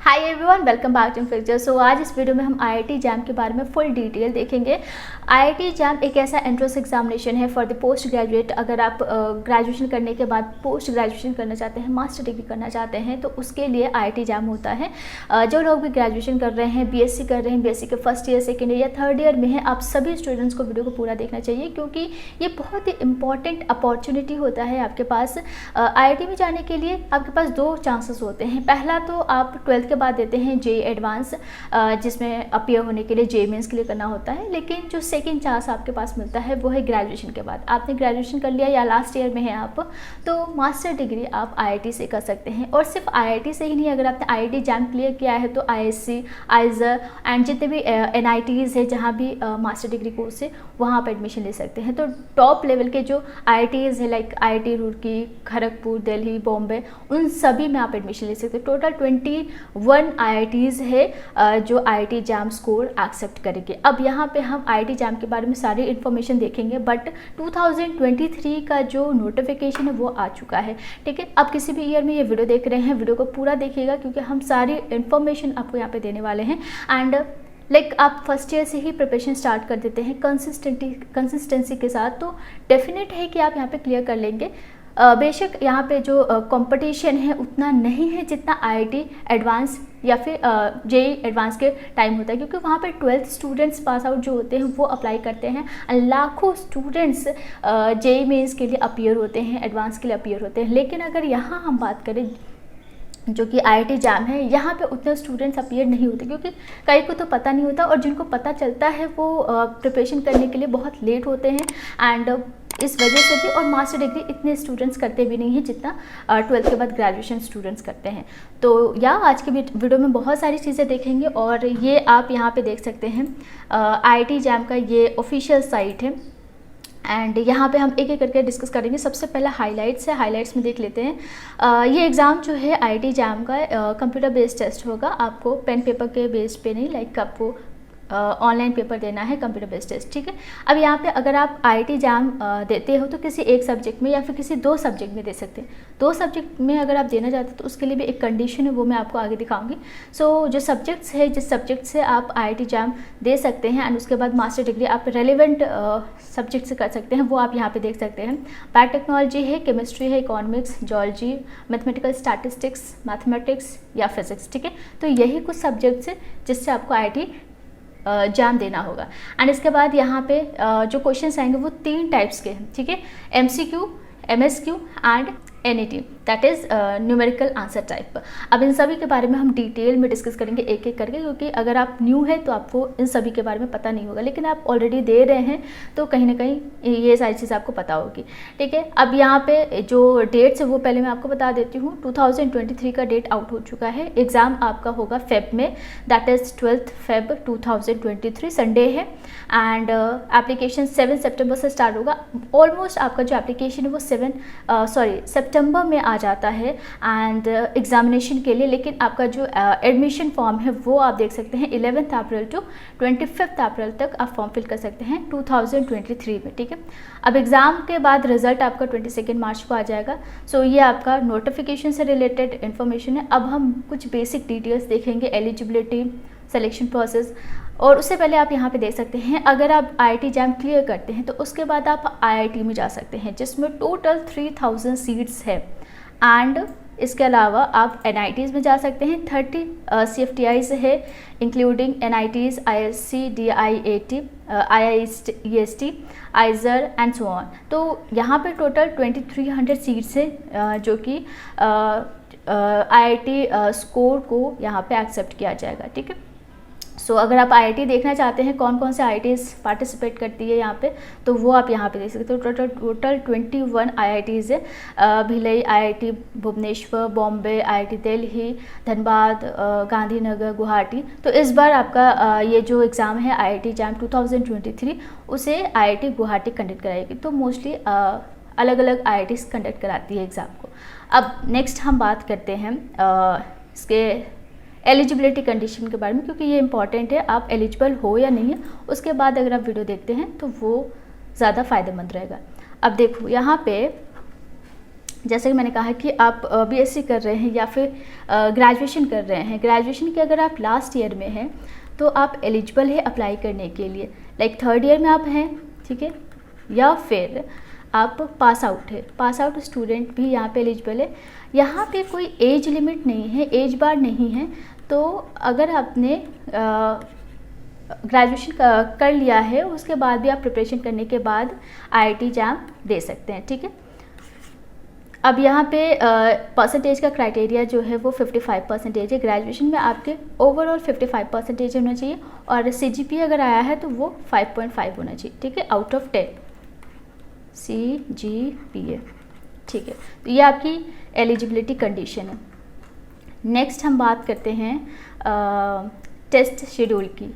Hi everyone, welcome back to future. So आज इस video में हम आईआईटी जैम के बारे में फुल डिटेल देखेंगे। आईआईटी जैम एक ऐसा एंट्रेंस एग्जामिनेशन है फॉर द पोस्ट ग्रेजुएट। अगर आप ग्रेजुएशन करने के बाद पोस्ट ग्रेजुएशन करना चाहते हैं, मास्टर डिग्री करना चाहते हैं, तो उसके लिए आईआईटी जैम होता है। जो लोग भी ग्रेजुएशन कर रहे हैं, बीएससी कर रहे हैं, बीएससी के फर्स्ट ईयर, सेकेंड ईयर या थर्ड ईयर में है, आप सभी स्टूडेंट्स को वीडियो को पूरा देखना चाहिए, क्योंकि ये बहुत ही इंपॉर्टेंट अपॉर्चुनिटी होता है आपके पास। आईआईटी में जाने के लिए आपके पास दो चांसेस होते हैं। पहला तो आप 12th के बाद देते हैं जेई एडवांस, जिसमें अपीयर होने के लिए जेई मेंस के लिए करना होता है। लेकिन जो सेकंड चांस आपके पास मिलता है वो है ग्रेजुएशन के बाद। आपने ग्रेजुएशन कर लिया या लास्ट ईयर में है आप, तो मास्टर डिग्री आप आईआईटी से कर सकते हैं। और सिर्फ आईआईटी से ही नहीं, अगर आपने आईआईटी जैम क्लियर किया है तो आईएससी, आइजर एंड जितने भी एनआईटीज है, जहाँ भी मास्टर डिग्री कोर्स है, वहाँ आप एडमिशन ले सकते हैं। तो टॉप लेवल के जो आईआईटीज है, लाइक आईआईटी रुड़की, खड़गपुर, दिल्ली, बॉम्बे, उन सभी में आप एडमिशन ले सकते हैं। टोटल 21 आईआईटीज़ है जो आईआईटी जैम स्कोर एक्सेप्ट करेंगे। अब यहाँ पे हम आईआईटी जैम के बारे में सारी इन्फॉर्मेशन देखेंगे, बट 2023 का जो नोटिफिकेशन है वो आ चुका है। ठीक है, अब किसी भी ईयर में ये वीडियो देख रहे हैं, वीडियो को पूरा देखिएगा, क्योंकि हम सारी इन्फॉर्मेशन आपको यहाँ पे देने वाले हैं। एंड आप फर्स्ट ईयर से ही प्रिपरेशन स्टार्ट कर देते हैं कंसिस्टेंसी के साथ, तो डेफिनेट है कि आप यहाँ पे क्लियर कर लेंगे। बेशक यहाँ पे जो कंपटीशन है उतना नहीं है जितना आईआईटी एडवांस या फिर जेई एडवांस के टाइम होता है, क्योंकि वहाँ पे 12th स्टूडेंट्स पास आउट जो होते हैं वो अप्लाई करते हैं। लाखों स्टूडेंट्स जेई मेंस के लिए अपीयर होते हैं, एडवांस के लिए अपीयर होते हैं। लेकिन अगर यहाँ हम बात करें जो कि आईआईटी जैम है, यहाँ पे उतने स्टूडेंट्स अपीयर नहीं होते, क्योंकि कई को तो पता नहीं होता, और जिनको पता चलता है वो प्रिपरेशन करने के लिए बहुत लेट होते हैं। एंड इस वजह से भी, और मास्टर डिग्री इतने स्टूडेंट्स करते भी नहीं हैं जितना 12th के बाद ग्रेजुएशन स्टूडेंट्स करते हैं। तो आज के वीडियो में बहुत सारी चीज़ें देखेंगे, और ये आप यहाँ पे देख सकते हैं आईआईटी जैम का ये ऑफिशियल साइट है। एंड यहाँ पे हम एक एक करके डिस्कस करेंगे। सबसे पहला हाइलाइट्स है, हाइलाइट्स में देख लेते हैं। ये एग्ज़ाम जो है आईआईटी जैम का कंप्यूटर बेस्ड टेस्ट होगा। आपको पेन पेपर के बेस पे नहीं, लाइक आपको ऑनलाइन पेपर देना है, कंप्यूटर बेस्ड टेस्ट। ठीक है, अब यहाँ पे अगर आप आईआईटी जैम देते हो तो किसी एक सब्जेक्ट में या फिर किसी दो सब्जेक्ट में दे सकते हैं। दो सब्जेक्ट में अगर आप देना चाहते हैं तो उसके लिए भी एक कंडीशन है, वो मैं आपको आगे दिखाऊंगी। सो जो सब्जेक्ट्स है, जिस सब्जेक्ट से आप आईआईटी जैम दे सकते हैं, एंड उसके बाद मास्टर डिग्री आप रेलिवेंट सब्जेक्ट से कर सकते हैं, वो आप यहाँ पे देख सकते हैं। बायोटेक्नोलॉजी है, केमिस्ट्री है, economics, geology, mathematical statistics, mathematics या फिजिक्स। ठीक है, तो यही कुछ सब्जेक्ट्स है जिससे आपको आईआईटी जैम देना होगा। एंड इसके बाद यहाँ पे जो क्वेश्चंस आएंगे वो 3 टाइप्स के हैं। ठीक है, MCQ, MSQ and NET, that is numerical answer type. अब इन सभी के बारे में हम डिटेल में डिस्कस करेंगे एक एक करके, क्योंकि अगर आप न्यू है तो आपको इन सभी के बारे में पता नहीं होगा, लेकिन आप ऑलरेडी दे रहे हैं तो कहीं ना कहीं ये सारी चीज़ आपको पता होगी। ठीक है, अब यहाँ पे जो डेट्स है वो पहले मैं आपको बता देती हूँ। 2023 का डेट आउट हो चुका है। एग्ज़ाम आपका होगा फेब में, दैट इज़ 12 फेब 2023, संडे है। एंड एप्लीकेशन 7 सितंबर से स्टार्ट होगा। ऑलमोस्ट आपका जो एप्लीकेशन है वो सितंबर में आ जाता है एंड एग्जामिनेशन के लिए। लेकिन आपका जो एडमिशन फॉर्म है वो आप देख सकते हैं 11 अप्रैल टू 25 अप्रैल तक आप फॉर्म फिल कर सकते हैं 2023 में। ठीक है, अब एग्ज़ाम के बाद रिजल्ट आपका 22 मार्च को आ जाएगा। सो ये आपका नोटिफिकेशन से रिलेटेड इन्फॉर्मेशन है। अब हम कुछ बेसिक डिटेल्स देखेंगे, एलिजिबिलिटी, सिलेक्शन प्रोसेस। और उससे पहले आप यहाँ पे देख सकते हैं, अगर आप आईआईटी जैम क्लियर करते हैं तो उसके बाद आप आईआईटी में जा सकते हैं, जिसमें टोटल 3000 सीट्स है। एंड इसके अलावा आप एनआईटीज़ में जा सकते हैं। 30 सीएफटीआईज़ है, including NITs, IISc, DIAT, IIST, IISER and so on. तो यहाँ पे टोटल 2300 सीट्स है जो कि आईआईटी स्कोर को यहाँ पे एक्सेप्ट किया जाएगा। ठीक है, सो अगर आप आईआईटी देखना चाहते हैं कौन कौन से आईआईटीज़ पार्टिसिपेट करती है यहाँ पे, तो वो आप यहाँ पे देख सकते हो। टोटल 21 आईआईटीज़ है। Bhilai IIT, Bhubaneswar, Bombay, IIT Delhi, Dhanbad, Gandhinagar, Guwahati. तो इस बार आपका ये जो एग्ज़ाम है आईआईटी जैम 2023, उसे आईआईटी गुवाहाटी कंडक्ट कराएगी। तो मोस्टली अलग अलग आईआईटीज़ कंडक्ट कराती है एग्ज़ाम को। अब नेक्स्ट हम बात करते हैं इसके एलिजिबिलिटी कंडीशन के बारे में, क्योंकि ये इंपॉर्टेंट है, आप एलिजिबल हो या नहीं है। उसके बाद अगर आप वीडियो देखते हैं तो वो ज़्यादा फ़ायदेमंद रहेगा। अब देखो यहाँ पे जैसे कि मैंने कहा कि आप बीएससी कर रहे हैं या फिर ग्रेजुएशन कर रहे हैं, ग्रेजुएशन के अगर आप लास्ट ईयर में हैं तो आप एलिजिबल है अप्लाई करने के लिए। लाइक थर्ड ईयर में आप हैं, ठीक है, या फिर आप पास आउट है, पास आउट स्टूडेंट भी यहाँ पे एलिजिबल है। यहाँ पे कोई एज लिमिट नहीं है, एज बार नहीं है। तो अगर आपने ग्रेजुएशन कर लिया है उसके बाद भी आप प्रिपरेशन करने के बाद IIT एग्जाम दे सकते हैं, ठीक है। अब यहाँ पे परसेंटेज का क्राइटेरिया जो है वो 55% है। ग्रेजुएशन में आपके ओवरऑल 55% होना चाहिए और CGPA अगर आया है तो वो 5.5 होना चाहिए, ठीक है, आउट ऑफ 10 CGPA, ठीक है। तो ये आपकी एलिजिबिलिटी कंडीशन है। नेक्स्ट हम बात करते हैं टेस्ट शेड्यूल की,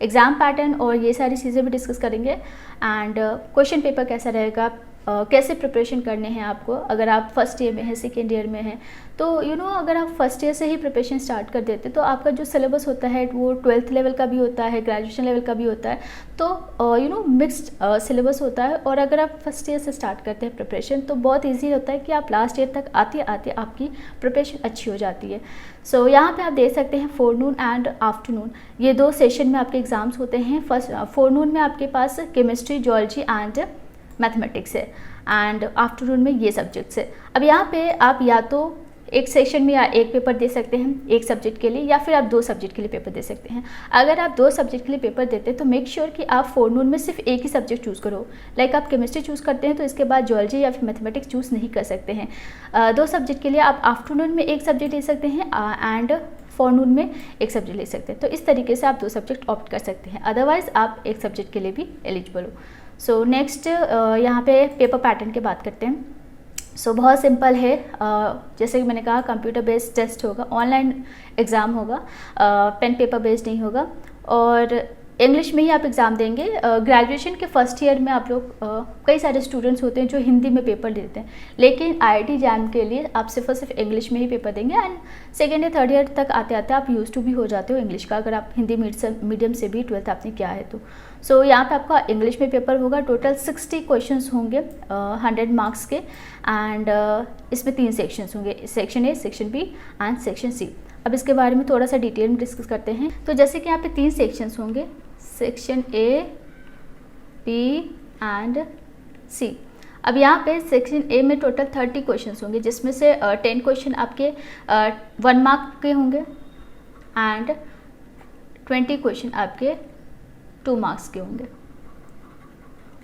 एग्ज़ाम पैटर्न और ये सारी चीज़ें भी डिस्कस करेंगे। एंड क्वेश्चन पेपर कैसा रहेगा, कैसे प्रिपरेशन करने हैं आपको। अगर आप फर्स्ट ईयर में हैं, सेकेंड ईयर में हैं, तो अगर आप फर्स्ट ईयर से ही प्रिपरेशन स्टार्ट कर देते तो आपका जो सिलेबस होता है वो 12th लेवल का भी होता है, ग्रेजुएशन लेवल का भी होता है, तो मिक्स्ड सिलेबस होता है। और अगर आप फर्स्ट ईयर से स्टार्ट करते हैं प्रिपरेशन तो बहुत ईजी होता है कि आप लास्ट ईयर तक आते आते आपकी प्रिपरेशन अच्छी हो जाती है। सो यहाँ पे आप देख सकते हैं फोरनून एंड आफ्टरनून, ये 2 सेशन में आपके एग्ज़ाम्स होते हैं। फर्स्ट फोरनून में आपके पास केमिस्ट्री, जियोलॉजी एंड मैथमेटिक्स है एंड आफ्टरनून में ये सब्जेक्ट्स है। अब यहाँ पे आप या तो एक सेशन में या एक पेपर दे सकते हैं एक सब्जेक्ट के लिए, या फिर आप 2 सब्जेक्ट के लिए पेपर दे सकते हैं। अगर आप 2 सब्जेक्ट के लिए पेपर देते हैं तो मेक श्योर कि आप फोरनून में सिर्फ एक ही सब्जेक्ट चूज़ करो। लाइक आप केमिस्ट्री चूज़ करते हैं तो इसके बाद जियोलॉजी या फिर मैथमेटिक्स चूज़ नहीं कर सकते हैं। 2 सब्जेक्ट के लिए आप आफ्टरनून में एक सब्जेक्ट ले सकते हैं एंड फोरनून में एक सब्जेक्ट ले सकते हैं। तो इस तरीके से आप 2 सब्जेक्ट ऑप्ट कर सकते हैं, अदरवाइज़ आप एक सब्जेक्ट के लिए भी एलिजिबल हो। सो नेक्स्ट यहाँ पे पेपर पैटर्न की बात करते हैं। सो बहुत सिंपल है, जैसे कि मैंने कहा कंप्यूटर बेस्ड टेस्ट होगा, ऑनलाइन एग्ज़ाम होगा, पेन पेपर बेस्ड नहीं होगा और इंग्लिश में ही आप एग्ज़ाम देंगे। ग्रेजुएशन के फर्स्ट ईयर में आप लोग कई सारे स्टूडेंट्स होते हैं जो हिंदी में पेपर देते हैं, लेकिन IIT एग्जाम के लिए आप सिर्फ और सिर्फ इंग्लिश में ही पेपर देंगे एंड सेकेंड या थर्ड ईयर तक आते आते आप यूज टू भी हो जाते हो इंग्लिश का, अगर आप हिंदी मीडियम से भी 12th आपने किया है तो। सो यहाँ पे आपका इंग्लिश में पेपर होगा, टोटल 60 क्वेश्चंस होंगे 100 मार्क्स के एंड इसमें 3 सेक्शंस होंगे, section A, section B and section C। अब इसके बारे में थोड़ा सा डिटेल में डिस्कस करते हैं। तो जैसे कि यहाँ पे 3 सेक्शंस होंगे, section A, B and C। अब यहाँ पे सेक्शन A में टोटल 30 क्वेश्चंस होंगे, जिसमें से 10 क्वेश्चन आपके 1 मार्क के होंगे एंड 20 क्वेश्चन आपके 2 मार्क्स के होंगे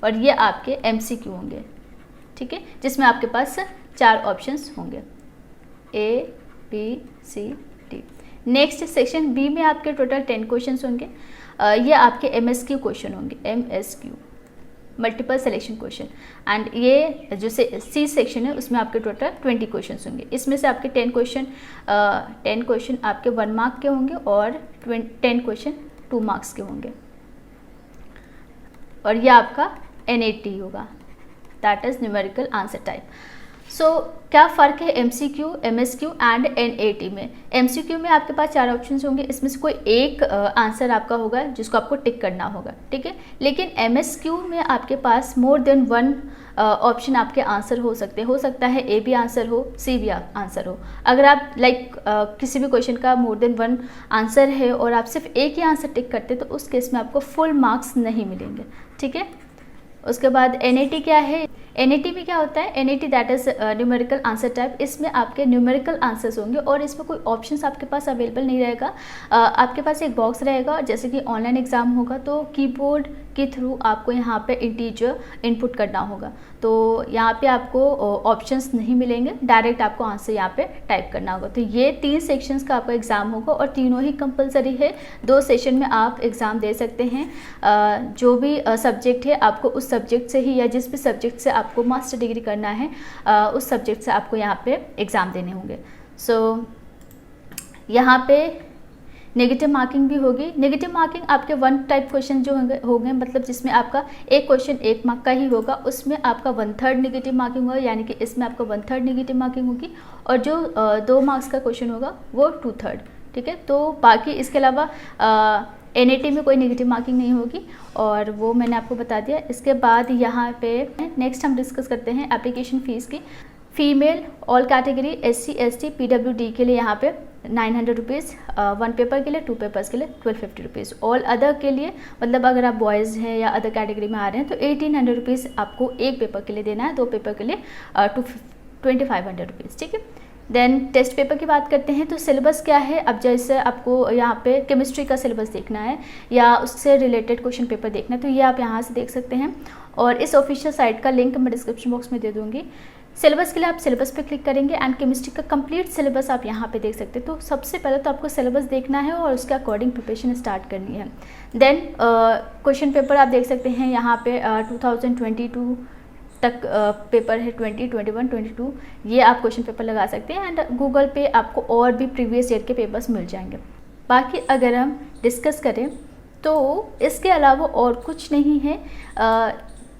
और ये आपके MCQ होंगे, ठीक है, जिसमें आपके पास 4 ऑप्शंस होंगे A, B, C, D। Next section B में आपके टोटल 10 क्वेश्चंस होंगे, ये आपके MSQ क्वेश्चन होंगे, MSQ multiple selection question and ये जो C सेक्शन है उसमें आपके टोटल 20 क्वेश्चंस होंगे। इसमें से आपके 10 क्वेश्चन आपके 1 मार्क के होंगे और 10 क्वेश्चन 2 मार्क्स के होंगे और ये आपका NAT होगा, that is numerical answer type. So क्या फ़र्क है MCQ, MSQ एंड NAT में। MCQ में आपके पास 4 ऑप्शंस होंगे, इसमें से कोई एक आंसर आपका होगा जिसको आपको टिक करना होगा, ठीक है। लेकिन MSQ में आपके पास मोर देन 1 ऑप्शन आपके आंसर हो सकता है A भी आंसर हो, C भी आंसर हो। अगर आप किसी भी क्वेश्चन का मोर देन 1 आंसर है और आप सिर्फ एक ही आंसर टिक करते तो उस केस में आपको फुल मार्क्स नहीं मिलेंगे, ठीक है। उसके बाद NAT क्या है, NAT में क्या होता है, NAT that is numerical answer type. इसमें आपके न्यूमेरिकल आंसर्स होंगे और इसमें कोई ऑप्शंस आपके पास अवेलेबल नहीं रहेगा। आपके पास एक बॉक्स रहेगा, जैसे कि ऑनलाइन एग्ज़ाम होगा तो कीबोर्ड के थ्रू आपको यहाँ पे इंटीजर इनपुट करना होगा, तो यहाँ पे आपको ऑप्शंस नहीं मिलेंगे, डायरेक्ट आपको आंसर यहाँ पे टाइप करना होगा। तो ये 3 सेक्शंस का आपका एग्ज़ाम होगा और तीनों ही कंपलसरी है, 2 सेशन में आप एग्ज़ाम दे सकते हैं। जो भी सब्जेक्ट है आपको उस सब्जेक्ट से ही या जिस भी सब्जेक्ट से आपको मास्टर डिग्री करना है उस सब्जेक्ट से आपको यहाँ पे एग्ज़ाम देने होंगे। सो यहाँ पे नेगेटिव मार्किंग भी होगी। नेगेटिव मार्किंग आपके 1 टाइप क्वेश्चन जो होंगे मतलब जिसमें आपका एक क्वेश्चन 1 मार्क का ही होगा, उसमें आपका 1/3 नेगेटिव मार्किंग होगा, यानी कि इसमें आपका 1/3 नेगेटिव मार्किंग होगी और जो 2 मार्क्स का क्वेश्चन होगा वो 2/3, ठीक है। तो बाकी इसके अलावा NAT में कोई नेगेटिव मार्किंग नहीं होगी और वो मैंने आपको बता दिया। इसके बाद यहाँ पे नेक्स्ट हम डिस्कस करते हैं एप्लीकेशन फ़ीस की। Female all category SC ST PWD के लिए यहाँ पे 900 रुपीज़, 1 पेपर के लिए, 2 पेपर्स के लिए 1250 रुपीज़। ऑल अदर के लिए मतलब अगर आप बॉयज़ हैं या अदर कैटेगरी में आ रहे हैं तो 1800 रुपीज़ आपको 1 पेपर के लिए देना है, 2 पेपर के लिए 2500 रुपीज़, ठीक है। देन टेस्ट पेपर की बात करते हैं तो सिलेबस क्या है। अब जैसे आपको यहाँ पे केमिस्ट्री का सिलेबस देखना है या उससे रिलेटेड क्वेश्चन पेपर देखना है तो ये आप यहाँ से देख सकते हैं, और इस ऑफिशियल साइट का लिंक मैं डिस्क्रिप्शन बॉक्स में दे दूँगी। सिलेबस के लिए आप सिलेबस पे क्लिक करेंगे एंड केमिस्ट्री का कंप्लीट सिलेबस आप यहाँ पे देख सकते हैं। तो सबसे पहले तो आपको सिलेबस देखना है और उसके अकॉर्डिंग प्रिपरेशन स्टार्ट करनी है। देन क्वेश्चन पेपर आप देख सकते हैं यहाँ पे 2022 तक पेपर है, 20, 21, 22, ये आप क्वेश्चन पेपर लगा सकते हैं एंड गूगल पे आपको और भी प्रीवियस ईयर के पेपर्स मिल जाएंगे। बाकी अगर हम डिस्कस करें तो इसके अलावा और कुछ नहीं है।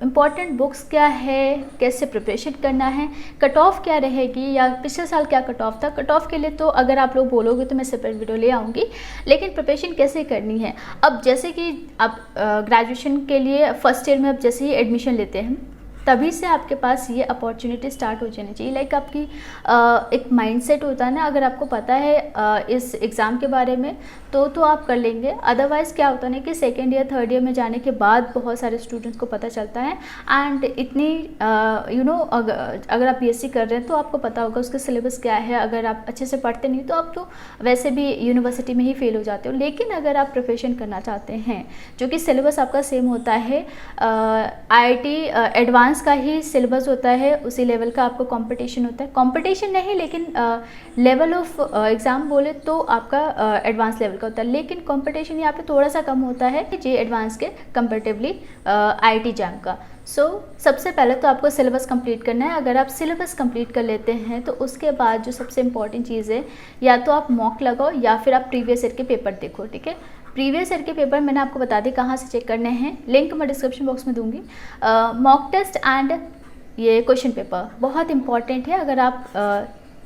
इम्पॉर्टेंट बुक्स क्या है, कैसे प्रिपरेशन करना है, कट ऑफ क्या रहेगी या पिछले साल क्या कट ऑफ था। कट ऑफ के लिए तो अगर आप लोग बोलोगे तो मैं सेपरेट वीडियो ले आऊँगी, लेकिन प्रिपरेशन कैसे करनी है। अब जैसे कि आप ग्रेजुएशन के लिए फर्स्ट ईयर में अब जैसे ही एडमिशन लेते हैं तभी से आपके पास ये अपॉर्चुनिटी स्टार्ट हो जानी चाहिए। लाइक आपकी एक माइंडसेट होता है ना, अगर आपको पता है इस एग्ज़ाम के बारे में तो आप कर लेंगे। अदरवाइज़ क्या होता है ना कि सेकेंड ईयर थर्ड ईयर में जाने के बाद बहुत सारे स्टूडेंट्स को पता चलता है एंड इतनी अगर आप BSc कर रहे हैं तो आपको पता होगा उसका सिलेबस क्या है। अगर आप अच्छे से पढ़ते नहीं तो आप तो वैसे भी यूनिवर्सिटी में ही फेल हो जाते हो। लेकिन अगर आप प्रिपरेशन करना चाहते हैं जो कि सिलेबस आपका सेम होता है, IIT एडवांस का ही सिलेबस होता है, उसी लेवल का आपको कंपटीशन होता है। कंपटीशन नहीं लेकिन लेवल ऑफ एग्ज़ाम बोले तो आपका एडवांस लेवल का होता है, लेकिन कंपटीशन यहाँ पे थोड़ा सा कम होता है जे एडवांस के कंपेरेटिवली IIT जैम का। सबसे पहले तो आपको सिलेबस कंप्लीट करना है। अगर आप सिलेबस कंप्लीट कर लेते हैं तो उसके बाद जो सबसे इम्पॉर्टेंट चीज़ है, या तो आप मॉक लगाओ या फिर आप प्रीवियस ईयर के पेपर देखो, ठीक है। प्रीवियस ईयर के पेपर मैंने आपको बता दी कहाँ से चेक करने हैं, लिंक मैं डिस्क्रिप्शन बॉक्स में दूंगी। मॉक टेस्ट एंड ये क्वेश्चन पेपर बहुत इंपॉर्टेंट है। अगर आप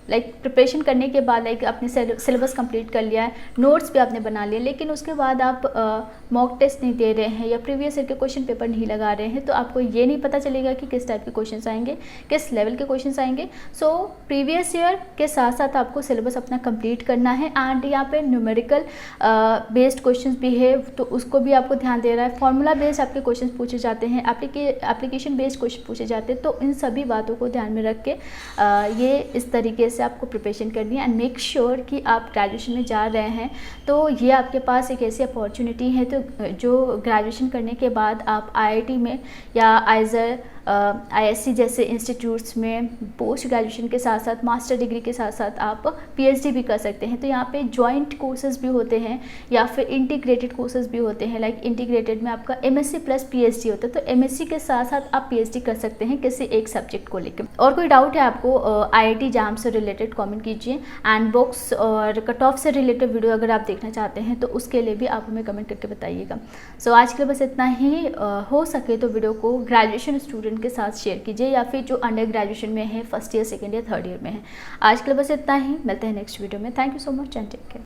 लाइक प्रिपरेशन करने के बाद लाइक आपने सिलेबस कंप्लीट कर लिया है, नोट्स भी आपने बना लिए, लेकिन उसके बाद आप मॉक टेस्ट नहीं दे रहे हैं या प्रीवियस ईयर के क्वेश्चन पेपर नहीं लगा रहे हैं तो आपको ये नहीं पता चलेगा कि किस टाइप के क्वेश्चंस आएंगे, किस लेवल के क्वेश्चंस आएंगे। सो प्रीवियस ईयर के साथ साथ आपको सिलेबस अपना कंप्लीट करना है एंड यहाँ पे न्यूमेरिकल बेस्ड क्वेश्चंस भी है तो उसको भी आपको ध्यान दे रहा है। फॉर्मूला बेस्ड आपके क्वेश्चन पूछे जाते हैं, एप्लीकेशन बेस्ड क्वेश्चन पूछे जाते हैं। तो इन सभी बातों को ध्यान में रख के ये इस तरीके से आपको प्रिपरेशन करनी है एंड मेक श्योर कि आप ग्रेजुएशन में जा रहे हैं तो ये आपके पास एक ऐसी अपॉर्चुनिटी है तो जो ग्रेजुएशन करने के बाद आप IIT में या आइजर ISC जैसे इंस्टीट्यूट्स में पोस्ट ग्रेजुएशन के साथ साथ मास्टर डिग्री के साथ साथ आप PhD भी कर सकते हैं। तो यहाँ पे जॉइंट कोर्सेज भी होते हैं या फिर इंटीग्रेटेड कोर्सेज भी होते हैं। लाइक इंटीग्रेटेड में आपका MSc प्लस PhD होता है, तो MSc के साथ साथ आप PhD कर सकते हैं किसी एक सब्जेक्ट को लेकर। और कोई डाउट है आपको IIT जैम से रिलेटेड कमेंट कीजिए एंड बुक्स और कट ऑफ से रिलेटेड वीडियो अगर आप देखना चाहते हैं तो उसके लिए भी आप हमें कमेंट करके बताइएगा। सो आज के लिए बस इतना ही। हो सके तो वीडियो को ग्रेजुएशन स्टूडेंट के साथ शेयर कीजिए या फिर जो अंडर ग्रेजुएशन में है, first year second year third year में है। आज के लिए बस इतना ही, मिलते हैं नेक्स्ट वीडियो में। Thank you so much and take care.